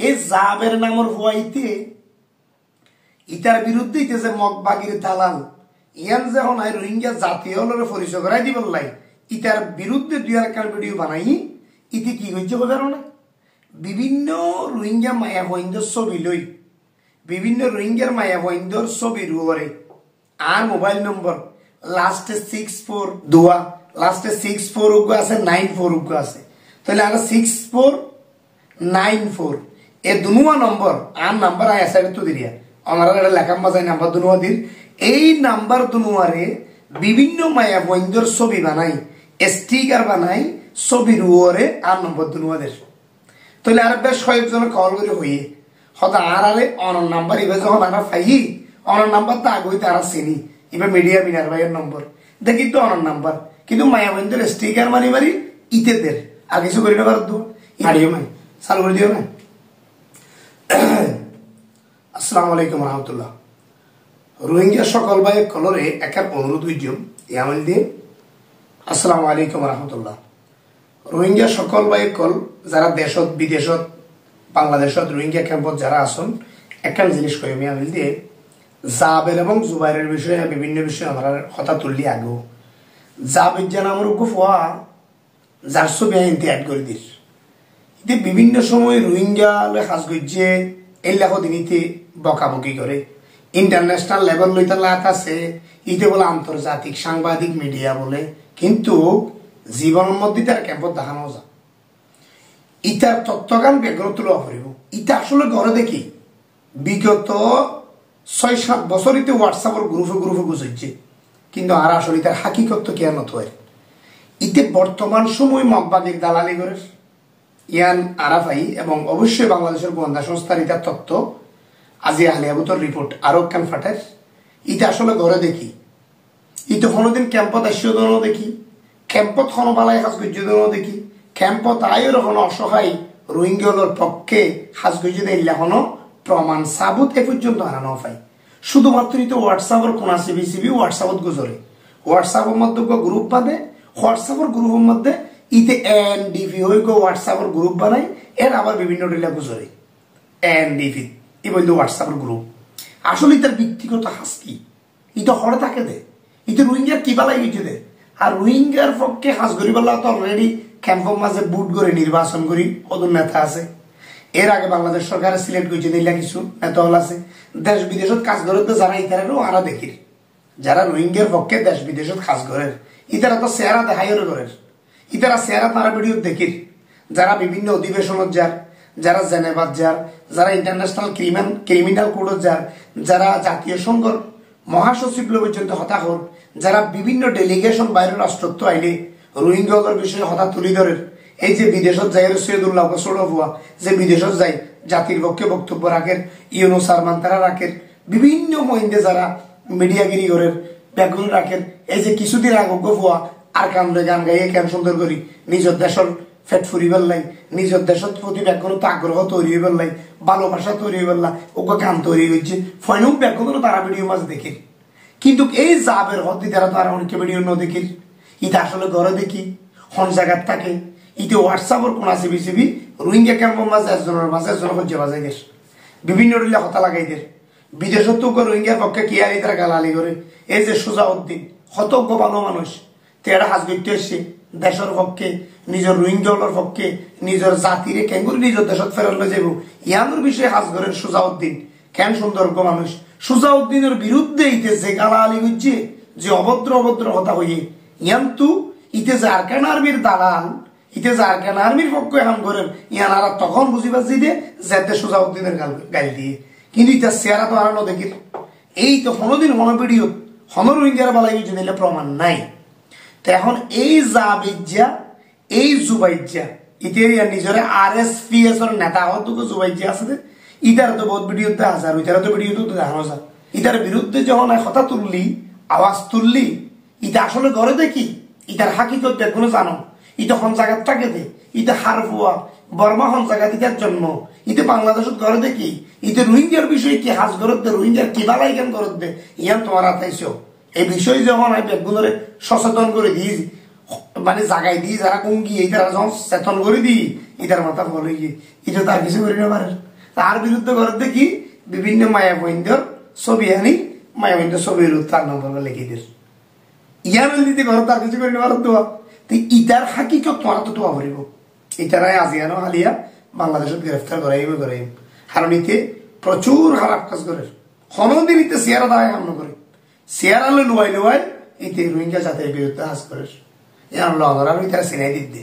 এই জাবের নামর হুয়াইতে ইতার বিরুদ্ধে যে মগবাগির দালাল ইয়ান যখন রোহিঙ্গা জাতীয় হলের পরিচয় করাই দিব লাই ইতার বিরুদ্ধে 2 ভিডিও বানাই ইতি কি হয়েছে বোঝার না বিভিন্ন রোহিঙ্গা মায়া বৈন্দর ছবি লই বিভিন্ন রোহিঙ্গার মায়া বৈন্দর ছবি রুয়ারে আর মোবাইল নম্বর লাস্টে 64 দুয়া লাস্টে 64 উগ্র আছে 94 উগ্র আছে তাহলে আর 6494 এ দুনুয়া নম্বর আর নাম্বার আয় আছে তো দিরিয়া আমারা এটা লেখা বাজাই নাম্বার দুনুয়া দির এই নাম্বার দুনুয়ারে বিভিন্ন মায়া বৈন্দর ছবি বানাই স্টিকার বানাই ছবি রুয়ারে আর নম্বর দুনুয়া দেশ তাহলে আর বেশ কয়েকজন কল করে হইয়ে হয়তো আর আরে অনর নাম্বার এবার যখন আমরা পাই অনর নাম্বার তো আগে তারা চিনি এবার মিডিয়া বিনার ভাইয়ের নম্বর দেখি তো অনর নাম্বার কিন্তু মায়াবন্ধের স্টিকার মারি মারি ইতেদের আর কিছু করি না পারত হারিয়ে মাই চালু করে দিও না আসসালামু আলাইকুম রহমতুল্লাহ রোহিঙ্গা সকল ভাই কলরে একার অনুরোধ হইম ইয়ামিল দিয়ে আসসালামু আলাইকুম রহমতুল্লাহ রোহিঙ্গা সকল ভাই কল যারা দেশত বিদেশত বাংলাদেশত রোহিঙ্গা ক্যাম্পত যারা আসুন একটা জিনিস কই আমি আমিল দিয়ে জাবের এবং জুবাইরের বিষয়ে বিভিন্ন বিষয়ে আমরা কথা তুললি আগেও জাবের যেন আমার গুফা যার ছবি আইনতে অ্যাড করে দিস এতে বিভিন্ন সময় রোহিঙ্গা হাজ গজ্জে এই লেখ দিনিতে বকাবকি করে ইন্টারন্যাশনাল লেভেল লইতে লাখ আছে ইতে বলে আন্তর্জাতিক সাংবাদিক মিডিয়া বলে কিন্তু জীবনের মধ্যে তার ক্যাম্পত দেখানো যায় ইটার তত্ত্বগান ব্যাঘ্র তুলা ফুরিব ইটা আসলে ঘরে দেখি বিগত 6-7 বছর ইতে হোয়াটসঅ্যাপের গ্রুপে গুছাইছে কিন্তু আর আসলে তার হাকিকত তো কেন হয় ইতে বর্তমান সময় মগবাগির দালালি করে ইয়ান আরাফাই এবং অবশ্যই বাংলাদেশের গোয়েন্দা সংস্থার ইটার তত্ত্ব আজি আহলিয়াবুতর রিপোর্ট আরো কান ফাটার ইটা আসলে ঘরে দেখি ইতে কোনোদিন ক্যাম্পত আসিও দোনো দেখি ক্যাম্পত কোনো বালায় কাজ করছে দোনো দেখি ক্যাম্পত আয়ের কোনো অসহায় রোহিঙ্গার পক্ষে হাজ গইজে দিল্লা কোনো প্রমাণ সাবুত এ পর্যন্ত আনানো পাই শুধুমাত্র তো হোয়াটসঅ্যাপের কোন সিবি হোয়াটসঅ্যাপত গুজরে হোয়াটসঅ্যাপের মধ্যে গ্রুপ বাঁধে হোয়াটসঅ্যাপের গ্রুপের মধ্যে ইতে এনডিপি হয়ে হোয়াটসঅ্যাপের গ্রুপ বানাই এর আবার বিভিন্ন ডিলা গুজরে এনডিপি ই বলতে হোয়াটসঅ্যাপের গ্রুপ আসলে তার ব্যক্তিগত হাস কি ইটা হরে থাকে দে ইতে রোহিঙ্গার কি বালাই গেছে দে আর রোহিঙ্গার পক্ষে হাজ গরিবাল্লাহ তো অলরেডি ক্যাম্পের মাঝে বুট করে নির্বাচন করি ওদের নেতা আছে এর আগে বাংলাদেশ সরকার সিলেক্ট করছে দিল্লা কিছু নেতা হল আছে দেশ বিদেশত কাজ করে তো যারা ইতারেরও আরা দেখির যারা রোহিঙ্গার পক্ষে দেশ বিদেশত কাজ করে ইতারা তো চেহারা দেখাইও করে ইতারা চেহারা তারা ভিডিও দেখির যারা বিভিন্ন অধিবেশনত যার যারা জেনেভাত যার যারা ইন্টারন্যাশনাল ক্রিমিনাল কোর্টত যার যারা জাতীয় সংঘর মহাসচিব পর্যন্ত হতাহর যারা বিভিন্ন ডেলিগেশন বাইরের রাষ্ট্রত্ব আইলে রোহিঙ্গাদের বিষয়ে হঠাৎ তুলি ধরে এই যে বিদেশত যাই সৈয়দুল্লাহ হওয়া যে বিদেশত যাই জাতির পক্ষে বক্তব্য রাখের ইউনুস সারমান তারা রাখের বিভিন্ন মহিন্দে যারা মিডিয়াগিরি করেন ব্যাগুন রাখেন এই যে কিছুদিন আগে হওয়া আর কান্দে গান গাইয়ে কেন সুন্দর করি নিজের দেশের ফেট ফুরিবার লাই নিজের দেশের প্রতি ব্যাগুন তো আগ্রহ তৈরি হইবার লাই ভালোবাসা তৈরি হইবার লাই ওকে গান তৈরি হচ্ছে ফয়নুক ব্যাগুন তারা ভিডিও মাছ দেখে কিন্তু এই জাবের হদ্দি তারা তো আর অনেকে ভিডিও ন দেখির ইটা আসলে ঘরে দেখি হন জায়গার থাকে ইতে হোয়াটসঅ্যাপের কোন সিবি রোহিঙ্গা ক্যাম্পের মাঝে একজনের মাঝে একজনের হজ্জে বাজাই দেশ বিভিন্ন ডিলে হতা লাগাই দের বিদেশত রোহিঙ্গার পক্ষে কি আর তারা গালালি করে এই যে সুজাউদ্দিন হতজ্ঞ ভালো মানুষ তেরা হাজ করতে এসছে দেশের পক্ষে নিজের রোহিঙ্গার পক্ষে নিজের জাতিরে কেঙ্গুরি নিজের দেশত ফেরত লয়ে যাব ইয়ানোর বিষয়ে হাজ করেন সুজাউদ্দিন কেন সুন্দর্য মানুষ সুজাউদ্দিনের বিরুদ্ধে ইতে যে গালালি হচ্ছে যে অভদ্র কথা হইয়ে ইয়ান্তু ইতে যে আরকান আর্মির দালাল ইতে যে আরকান আর্মির পক্ষে এখন করেন ইয়ানারা তখন বুঝিবার দিয়ে যাতে সুজাউদ্দিনের গালি দিয়ে কিন্তু ইটা চেহারা তো হারানো দেখির এই তো কোনোদিন মনোভিডিও হনর রোহিঙ্গার বালাই হয়েছে দিলে প্রমাণ নাই তো এখন এই জাবিজ্জা এই জুবাইজ্জা ইতে নিজের RSPS এর নেতা হতো জুবাইজ্জা আছে ইটার তো বহুত ভিডিও দেখা যায় ইটার তো ভিডিও তো দেখানো যায় ইটার বিরুদ্ধে যখন কথা তুললি আওয়াজ তুললি ইটা আসলে ঘরে দেখি ইটার হাকিকত দেখুন জানো ইটা হন জায়গার থাকে দে ইটা হারফুয়া বর্মা হন জায়গা দিতার জন্ম ইতে বাংলাদেশত ঘরে দেখি ইতে রোহিঙ্গার বিষয়ে কি হাজ ঘরত দে রোহিঙ্গার কি বালাই কেন ঘরত দে ইয়ান তোমার আতাইছ এই বিষয়ে যখন আমি বেগুনরে সচেতন করে দিই মানে জাগাই দিই যারা কুঙ্গি এই তারা যখন চেতন করে দিই ইটার মাথা ফলে গিয়ে এটা তার কিছু করি না পারে তার বিরুদ্ধে করে দেখি বিভিন্ন মায়াবৈন্দ্যর ছবি আনি মায়াবৈন্দ্য ছবির তার নম্বর লিখে দিল ইয়ার দিতে ঘর তার কিছু করে নেওয়ার দোয়া তো ইটার হাকিকত মারা তো দোয়া করিব ইটারাই আজিয়ানো হালিয়া বাংলাদেশত গ্রেফতার করাইব করাইব কারণ ইতে প্রচুর খারাপ কাজ করে হনদিন ইতে চেয়ারা দায় হামলা করে চেয়ারালে লুয়াই লুয়াই ইতে রোহিঙ্গা জাতির বিরুদ্ধে হাজ করে ইয়ার লড়ার ইতারা সিনাই দিতে